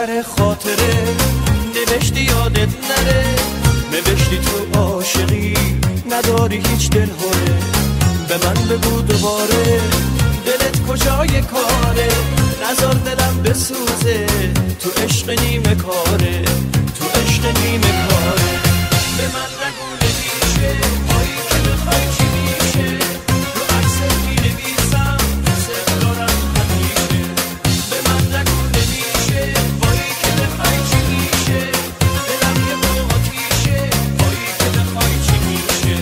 دفتر خاطره نوشتی یادت نره، نوشتی تو عاشقی نداری هیچ دلهوره. به من بگو دوباره دلت کجای کاره، نذار دلم بسوزه تو عشق نیمه کاره، تو عشق نیمه کاره. به من نگو نمیشه هایی که بخوای چی میشه، رو عکست مینویسم دوست دارم همیشه. به من نگو نمیشه هایی که بخوای چی میشه، دلم یه مواتیشه هایی که بخوای چی میشه.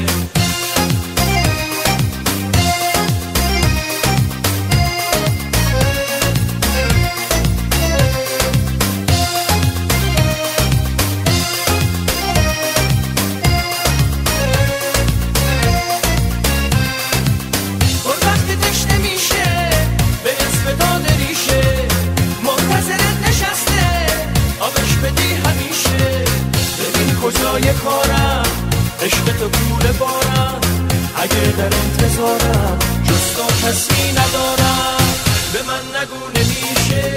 کجای کارم عشق تو کوله بارم، اگه در انتظارم جز تو کسی ندارم. به من نگو نمیشه